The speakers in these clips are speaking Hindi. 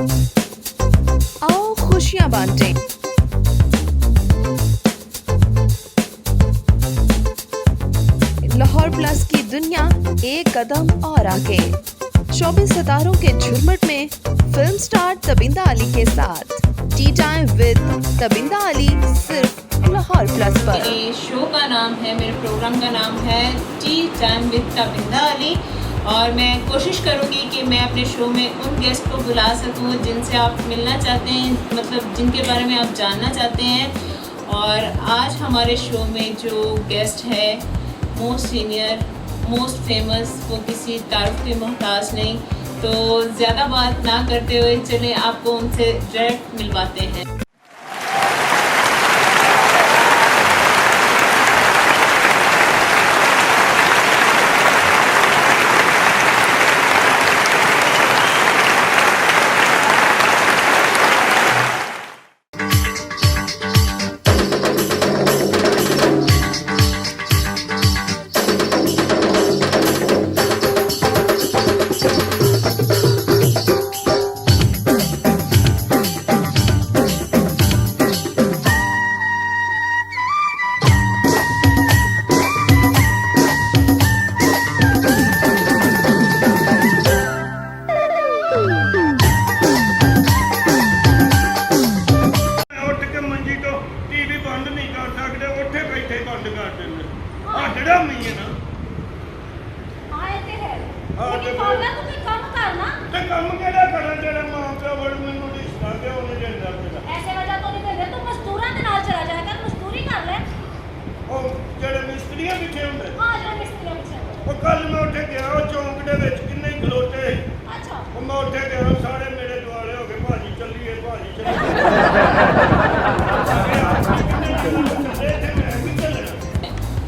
आओ खुशियां बांटें। लाहौर प्लस की दुनिया एक कदम और आगे। 24 सितारों के झुरमुट में फिल्म स्टार तबिंदा अली के साथ T time with Tabinda Ali सिर्फ लाहौर प्लस पर। मेरे शो का नाम है, मेरे प्रोग्राम का नाम है T time with Tabinda Ali और मैं कोशिश करूँगी कि मैं अपने शो में उन गेस्ट को बुला सकूँ जिनसे आप मिलना चाहते हैं, मतलब जिनके बारे में आप जानना चाहते हैं। और आज हमारे शो में जो गेस्ट है मोस्ट सीनियर मोस्ट फेमस, वो किसी तारुफ के मोहताज नहीं। तो ज़्यादा बात ना करते हुए चले आपको उनसे डायरेक्ट मिलवाते हैं।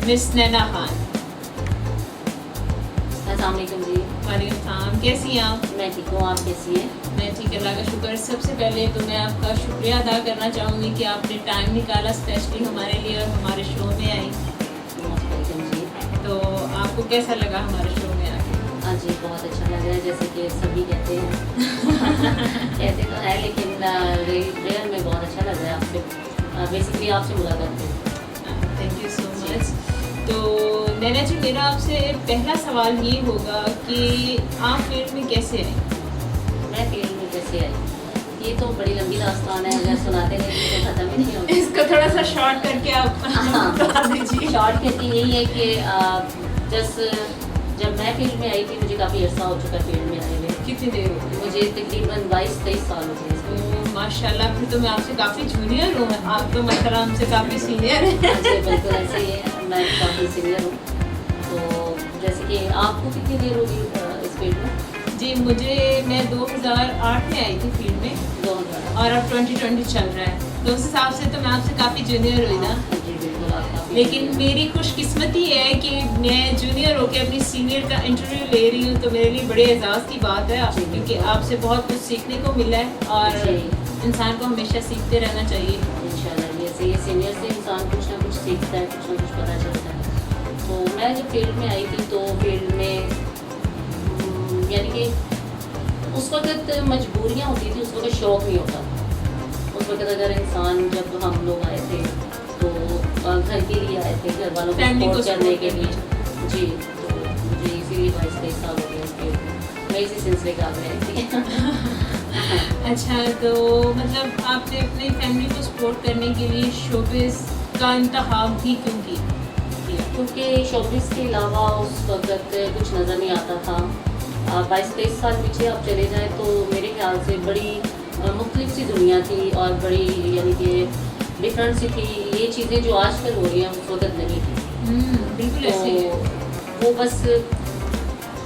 मिस नैना खान। अस्सलाम वालेकुम जी। वालेकुम सलाम, कैसी हैं आप? मैं ठीक हूँ, आप कैसी हैं? मैं ठीक, अल्लाह का शुक्र। सबसे पहले तो मैं आपका शुक्रिया अदा करना चाहूँगी कि आपने टाइम निकाला स्पेशली हमारे लिए और हमारे शो में आई। जी। तो आपको कैसा लगा हमारे शो में आके? हाँ जी, बहुत अच्छा लग रहा है, जैसे कि सभी कहते हैं कहते तो है, लेकिन रियल में बहुत अच्छा लग रहा है आपसे बेसिकली आपसे मुलाकात करके। Thank you so much. तो नैना जी, मेरा आपसे पहला सवाल ये होगा कि आप फील्ड में कैसे आए? मैं फील्ड में कैसे आई, ये तो बड़ी लंबी दास्तान है, अगर सुनाते रहेंगे तो ख़त्म ही नहीं होगी। इसको थोड़ा सा शॉर्ट करके आप बता दीजिए। शॉर्ट कहती यही है कि जब मैं फील्ड में आई थी, मुझे काफ़ी अर्सा हो चुका फील्ड में आए हुए। कितनी देर हो गई? मुझे तकरीबन 22-23 साल हो गए। तो माशाल्लाह, फिर तो मैं आपसे काफ़ी जूनियर हूँ, आप तो मतलब हमसे काफ़ी सीनियर हैं। बिल्कुल ऐसे ही है, मैं काफ़ी सीनियर हूँ। तो जैसे कि आपको कितनी देर होगी इस फील्ड में? जी मैं 2008 में आई थी फील्ड में 2000 और अब 2020 चल रहा है, तो उस हिसाब से तो मैं आपसे काफ़ी जूनियर हुई ना। जी बिल्कुल, आप काफ़ी। लेकिन मेरी खुशकिस्मती है कि मैं जूनियर होकर अपनी सीनियर का इंटरव्यू ले रही हूँ, तो मेरे लिए बड़े एजाज़ की बात है, क्योंकि आपसे बहुत कुछ सीखने को मिला है और इंसान को हमेशा सीखते रहना चाहिए। इंशाल्लाह ये सीनियर से इंसान कुछ ना कुछ सीखता है, कुछ ना कुछ पता चलता है। तो मैं जब फील्ड में आई थी, तो फील्ड में यानी कि उस वक्त मजबूरियाँ होती थी, उस वक्त शौक़ नहीं होता था। उस वक्त अगर इंसान, जब हम लोग आए थे तो घर के लिए आए थे, घर वालों को सपोर्ट करने के लिए। जी, तो मुझे इसीलिए 22-23 साल हो गए इसके, मैं इसी सिलसिले का आ गई थी। अच्छा, तो मतलब आपने अपनी फैमिली को सपोर्ट करने के लिए शोबिज़ का इंतखाब भी क्यों किया? क्योंकि शोबिज़ के अलावा उस वक्त कुछ नज़र नहीं आता था। 22-23 साल पीछे आप चले जाएँ तो मेरे ख्याल से बड़ी मुख्तलिफ सी दुनिया थी और बड़ी यानी कि डिफरेंट सी थी। ये चीज़ें जो आजकल हो रही हैं उस वक्त नहीं थी। बिल्कुल ऐसे तो वो बस,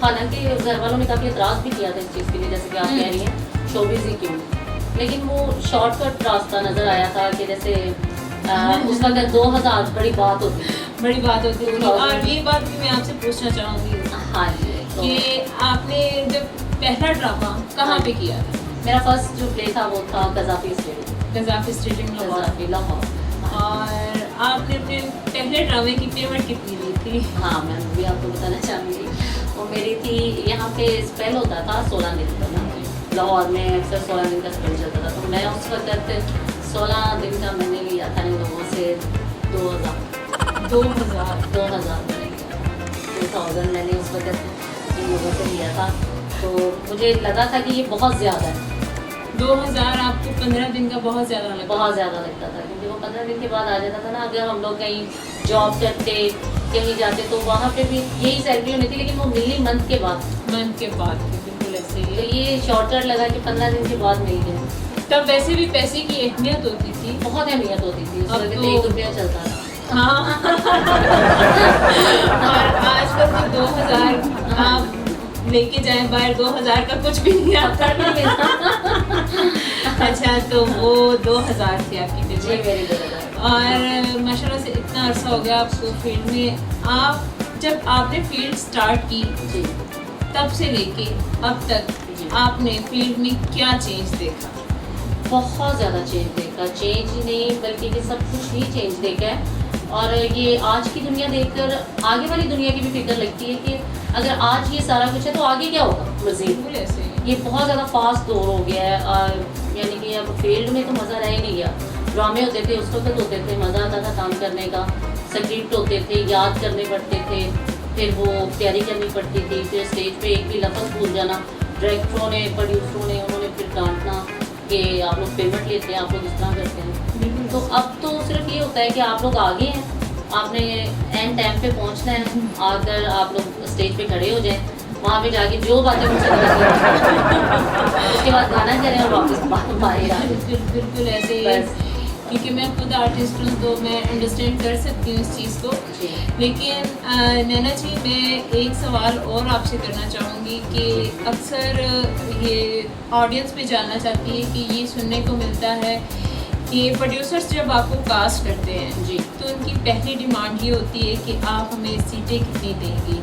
हालांकि घर वालों ने काफ़ी एतराज़ भी किया था इस चीज़ के लिए, जैसे कि आप कह रही हैं शोबिज़ ही क्यों, लेकिन वो शॉर्टकट रास्ता नज़र आया था कि जैसे उस वक्त 2000 बड़ी बात होती है। और ये बात भी मैं आपसे पूछना चाहूँगी। हाँ जी, कि आपने जब पहला ड्रामा कहाँ पे किया था? मेरा फर्स्ट जो प्ले था वो था गज़ाफ़ी स्टेट इन लाहौर। और आपने अपने पहले ड्रामे की पेमेंट कितनी ली थी? हाँ, मैं भी आपको बताना चाहूँगी, वो मेरी थी, यहाँ पे स्पेल होता था 16 दिन का, लाहौर में अक्सर 16 दिन का स्पेंड चलता था, तो मैं उस वक्त 16 दिन का मैंने लिया था इन लोगों से 2000 मैंने लिया, 2000 मैंने उस वक्त इन लोगों से लिया था। तो मुझे लगा था कि ये बहुत ज़्यादा है। 2000 आपको 15 दिन का बहुत ज़्यादा लगा? बहुत ज़्यादा लगता था, क्योंकि वो 15 दिन के बाद आ जाता था ना। अगर हम लोग कहीं जॉब करते, कहीं जाते, तो वहाँ पे भी यही सैलरी होनी थी, लेकिन वो मिली मंथ के बाद बिल्कुल ऐसे ही तो है। ये शॉर्टर लगा कि 15 दिन के बाद मिल गए। तब वैसे भी पैसे की अहमियत होती थी, बहुत अहमियत होती थी, उस अब वक्त तो- 1 रुपया चलता था। हाँ। और आजकल तो 2000 आप लेके जाएं बाहर, 2000 का कुछ भी नहीं आता। अच्छा, तो वो 2000 थी आपकी जी पेमेंट। मेरी गलत और माशाल्लाह से इतना अरसा हो गया आपको फील्ड में। आप जब आपने फील्ड स्टार्ट की जी तब से लेके अब तक जी। आपने फील्ड में क्या चेंज देखा? बहुत ज़्यादा चेंज देखा, चेंज ही नहीं बल्कि कि सब कुछ ही चेंज देखा है। और ये आज की दुनिया देखकर आगे वाली दुनिया की भी फिक्र लगती है कि अगर आज ये सारा कुछ है तो आगे क्या होगा मज़ीद। बिल्कुल ऐसे ही। ये बहुत ज़्यादा फास्ट दौर हो गया है, और यानी कि अब फील्ड में तो मज़ा रह ही नहीं गया। ड्रामे होते थे उस वक्त होते थे, मज़ा आता था काम करने का, स्क्रिप्ट होते थे, याद करने पड़ते थे, फिर वो तैयारी करनी पड़ती थी, फिर स्टेज पे एक भी लफ्ज़ भूल जाना, डायरेक्टरों ने, प्रोड्यूसरों ने, उन्होंने फिर डांटना कि आप लोग पेमेंट लेते हैं, आप लोग इस तरह करते हैं। तो अब तो सिर्फ ये होता है कि आप लोग आगे हैं, आपने एंड टाइम पे पहुंचना है, आकर आप लोग स्टेज पे खड़े हो जाएं, वहाँ पे जाके जो बातें मुझसे उसके बाद गाना करें और वापस बाहर आ जाएं। बिल्कुल ऐसे ही है। क्योंकि मैं खुद आर्टिस्ट हूँ तो मैं अंडरस्टैंड कर सकती हूँ इस चीज़ को। जी। लेकिन नैना जी, मैं एक सवाल और आपसे करना चाहूँगी कि अक्सर ये ऑडियंस भी जानना चाहती है कि ये सुनने को मिलता है कि प्रोड्यूसर्स जब आपको कास्ट करते हैं जी। तो उनकी पहली डिमांड ये होती है कि आप हमें सीटें कितनी देंगी,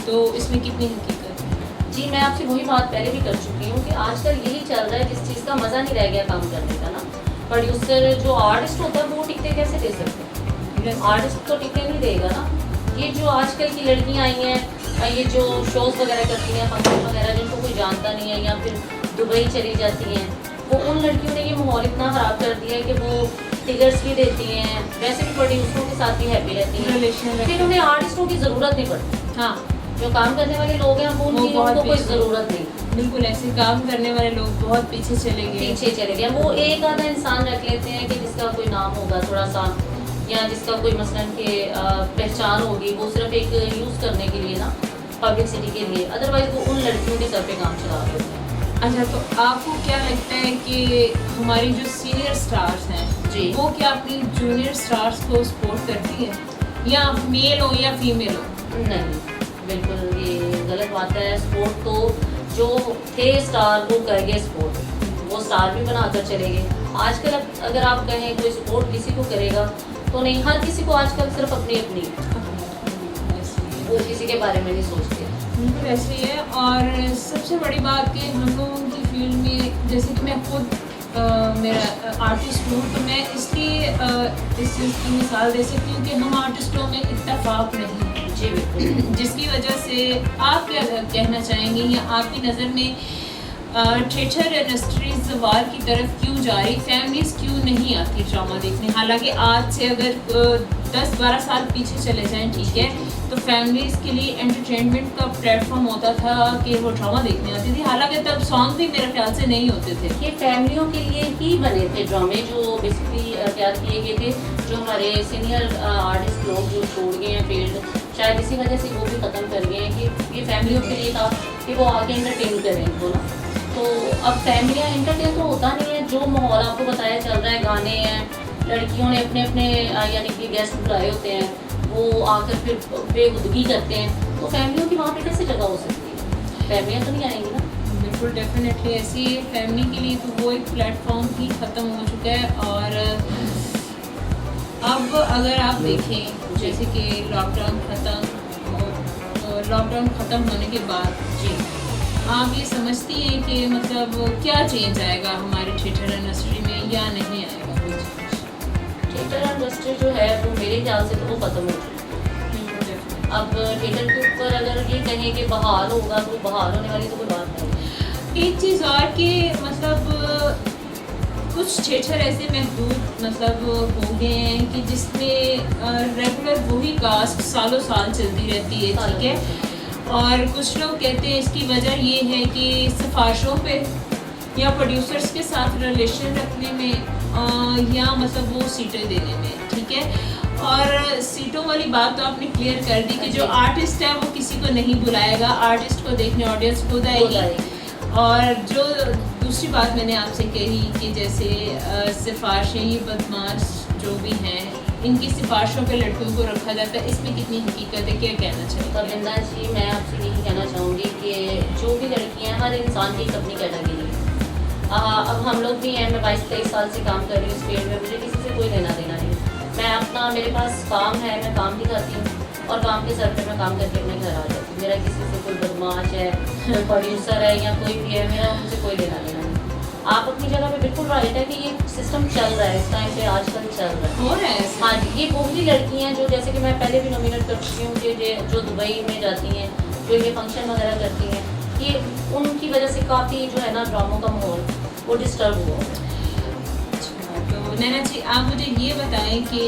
तो इसमें कितनी हकीकत है? जी, मैं आपसे वही बात पहले भी कर चुकी हूँ कि आजकल यही चल रहा है, जिस चीज़ का मज़ा नहीं रह गया काम करने का ना। प्रोड्यूसर जो आर्टिस्ट होता है वो टिकटे कैसे दे सकते हैं? आर्टिस्ट तो टिकटे नहीं देगा ना। ये जो आजकल की लड़कियाँ आई हैं, ये जो शोज़ वगैरह करती हैं, फंक्शन वगैरह, जिनको कोई जानता नहीं है, या फिर दुबई चली जाती हैं, वो उन लड़कियों ने ये माहौल इतना ख़राब कर दिया है कि वो टिकट्स भी देती हैं, वैसे भी प्रोड्यूसरों के साथ भी हैप्पी रहती हैं, रिलेशन फिर उन्हें आर्टिस्टों की ज़रूरत नहीं पड़ती। हाँ, जो काम करने वाले लोग हैं वो उनकी बहुत उनको कोई पीछे। ज़रूरत नहीं, बिल्कुल ऐसे काम करने वाले लोग बहुत पीछे चले गए। पीछे चले गए। वो एक आधा इंसान रख लेते हैं कि जिसका कोई नाम होगा थोड़ा सा, या जिसका कोई मसलन के पहचान होगी, वो सिर्फ एक यूज़ करने के लिए ना, पब्लिसिटी के लिए, अदरवाइज वो उन लड़कियों के सर पे काम चला रहे होते हैं। अच्छा, तो आपको क्या लगता है कि हमारी जो सीनियर स्टार्स हैं जी। वो क्या अपनी जूनियर स्टार्स को सपोर्ट करती है, या मेल हो या फीमेल हो? नहीं, बिल्कुल ये गलत बात है। स्पोर्ट तो जो थे स्टार वो कर गए स्पोर्ट, वो स्टार भी बनाकर चले गए। आजकल अगर आप कहें कोई सपोर्ट किसी को करेगा तो नहीं, हर किसी को आजकल सिर्फ अपनी अपनी, वो किसी के बारे में नहीं सोचते। बिल्कुल ऐसे ही है। और सबसे बड़ी बात कि हम लोगों की फील्ड में, जैसे कि मैं खुद मेरा आर्टिस्ट हूँ, तो मैं इसलिए इस चीज़ की मिसाल दे सकती हूँ कि हम आर्टिस्टों में इत्तेफाक नहीं है। जी बिल्कुल। जिसकी वजह से आप क्या कहना चाहेंगे, या आपकी नज़र में थिएटर इंडस्ट्री ज़वाल की तरफ क्यों जा रही, फैमिलीज़ क्यों नहीं आती ड्रामा देखने? हालांकि आज से अगर 10-12 साल पीछे चले जाएं, ठीक है, तो फैमिलीज़ के लिए एंटरटेनमेंट का प्लेटफॉर्म होता था कि वो ड्रामा देखने आती थी। हालांकि तब सॉन्ग भी मेरे ख्याल से नहीं होते थे। ये फैमिलियों के लिए ही बने थे ड्रामे, जो बेसिकली तैयार किए गए थे। जो हमारे सीनियर आर्टिस्ट लोग जो छोड़ गए हैं फील्ड, शायद इसी वजह से वो भी ख़त्म कर गए हैं कि ये फैमिलियों के लिए था कि वो आगे एंटरटेन करें इनको ना। तो अब फैमिलियाँ एंटरटेन तो होता नहीं है, जो माहौल आपको बताया चल रहा है, गाने हैं, लड़कियों ने अपने अपने यानी कि गेस्ट बुलाए होते हैं, वो आकर फिर बेखुदगी करते हैं, तो फैमिलियों की वहाँ पे कैसे जगह हो सकती है? फैमिलियाँ तो नहीं आएंगी ना। बिल्कुल डेफिनेटली ऐसी फैमिली के लिए तो वो एक प्लेटफॉर्म ही ख़त्म हो चुका है। और अब अगर आप देखें, जैसे कि लॉकडाउन ख़त्म होने के बाद जी, आप ये समझती हैं कि मतलब क्या चेंज आएगा हमारे थिएटर इंडस्ट्री में, या नहीं आएगा कोई चेंज? थिएटर इंडस्ट्री जो है वो मेरे ख्याल से तो वो ख़त्म हो चुकी है। अब थिएटर के ऊपर अगर ये कहें कि बहाल होगा तो बहाल होने वाली तो कोई बात नहीं। एक चीज़ और कि मतलब कुछ थिएटर ऐसे महदूद मतलब हो गए हैं कि जिसमें रेगुलर वही कास्ट सालों साल चलती रहती है, ठीक है। और कुछ लोग कहते हैं इसकी वजह ये है कि सिफारिशों पे या प्रोड्यूसर्स के साथ रिलेशन रखने में या मतलब वो सीटें देने में, ठीक है। और सीटों वाली बात तो आपने क्लियर कर दी कि जो आर्टिस्ट है वो किसी को नहीं बुलाएगा, आर्टिस्ट को देखने ऑडियंस खुद आएगी। और जो दूसरी बात मैंने आपसे कही कि जैसे सिफारिशें, ये बदमाश जो भी हैं, इनकी सिफारिशों पे लड़कियों को रखा जाता है, इसमें कितनी हकीकत है, क्या कहना चाहिए? तबिंदा जी, मैं आपसे यही कहना चाहूँगी कि जो भी लड़कियाँ, हर इंसान की अपनी कैटेगरी है। अब हम लोग भी हैं, मैं 22-23 साल से काम कर रही हूँ इस फील्ड में, मुझे किसी से कोई लेना देना नहीं। मैं अपना, मेरे पास काम है, मैं काम दिखाती हूँ और काम के सर पे मैं काम करके अपने घर आ जाती हूँ। मेरा किसी से कोई बदमाश है, कोई प्रोड्यूसर है या कोई भी है, मेरा उनसे कोई लेना देना नहीं। आप अपनी जगह पे बिल्कुल राइट है कि ये सिस्टम चल रहा है, इस टाइम पे आजकल चल रहा है, हो रहा है। हाँ जी, ये वो भी लड़कियाँ जो, जैसे कि मैं पहले भी नॉमिनेट कर चुकी हूँ कि जो दुबई में जाती हैं, जो ये फंक्शन वगैरह करती हैं, ये उनकी वजह से काफ़ी जो है ना ड्रामों का माहौल वो डिस्टर्ब हुआ। तो नैना जी, आप मुझे ये बताएं कि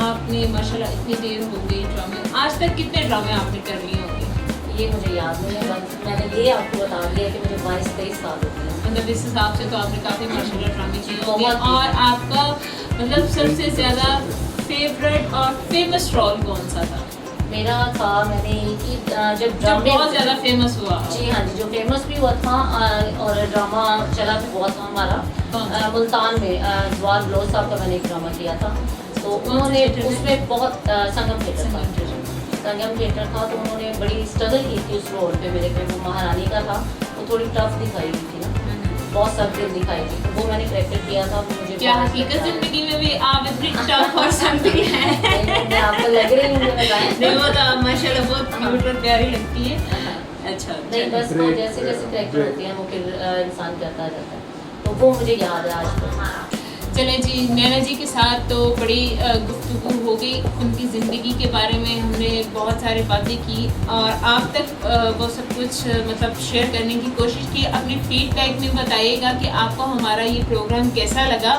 आपने माशाल्लाह इतनी देर हो गई ड्रामे, आज तक कितने ड्रामे आपने कर लिए होंगे? ये मुझे याद नहीं है, बस मैंने ये आपको बता दिया कि मुझे 22-23 साल हो गए। मतलब इस हिसाब से तो आपने काफ़ी माशाल्लाह ड्रामे किए बहुत होंगे। और आपका मतलब सबसे ज़्यादा फेवरेट और फेमस रोल कौन सा था? मेरा था, मैंने कि जब जो ड्रामे बहुत ज़्यादा फेमस हुआ। जी हाँ जी, जो फेमस भी हुआ था और ड्रामा चला भी बहुत था हमारा मुल्तान में, जवाद बलोच साहब का मैंने एक ड्रामा किया था। तो उन्होंने उसमें बहुत संगम थिएटर था, तो उन्होंने बड़ी स्ट्रगल की थी उस रोल पे मेरे पे। वो महारानी का था, वो थोड़ी टफ दिखाई हुई थी ना, बहुत सब्जेक्ट दिखाई थी, तो वो मैंने करेक्टर किया था। मुझे क्या हकीकत ज़िंदगी में भी आप इतनी टफ और समथिंग है? मैं आपको लग रही हूँ नहीं, वो तो आप माशाल्लाह बहुत क्यूट और प्यारी लगती है। अच्छा नहीं, बस वो जैसे जैसे करेक्टर होते हैं वो फिर इंसान करता जाता है, तो वो मुझे याद है आज तक। चलें जी, नैना जी के साथ तो बड़ी गुफ्तगू हो गई उनकी ज़िंदगी के बारे में, हमने बहुत सारी बातें की और आप तक वो सब कुछ मतलब शेयर करने की कोशिश की। अपनी फीडबैक में बताइएगा कि आपको हमारा ये प्रोग्राम कैसा लगा,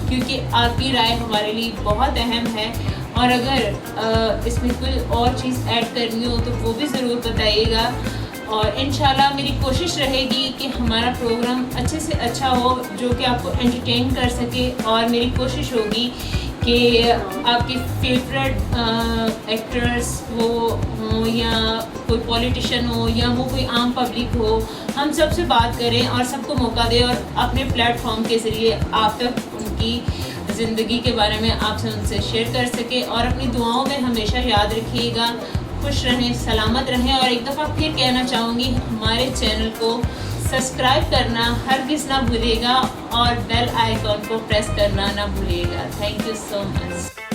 क्योंकि आपकी राय हमारे लिए बहुत अहम है। और अगर इसमें कोई और चीज़ ऐड करनी हो तो वो भी ज़रूर बताइएगा। और इंशाल्लाह मेरी कोशिश रहेगी कि हमारा प्रोग्राम अच्छे से अच्छा हो, जो कि आपको एंटरटेन कर सके। और मेरी कोशिश होगी कि आपके फेवरेट एक्टर्स वो हों या कोई पॉलिटिशियन हो या वो कोई आम पब्लिक हो, हम सब से बात करें और सबको मौका दें और अपने प्लेटफॉर्म के ज़रिए आप तक उनकी ज़िंदगी के बारे में आपसे उनसे शेयर कर सके। और अपनी दुआओं में हमेशा याद रखिएगा, खुश रहें, सलामत रहें। और एक दफ़ा फिर कहना चाहूँगी, हमारे चैनल को सब्सक्राइब करना हरगिज़ ना भूलिएगा और बेल आइकॉन को प्रेस करना ना भूलिएगा। Thank you so much.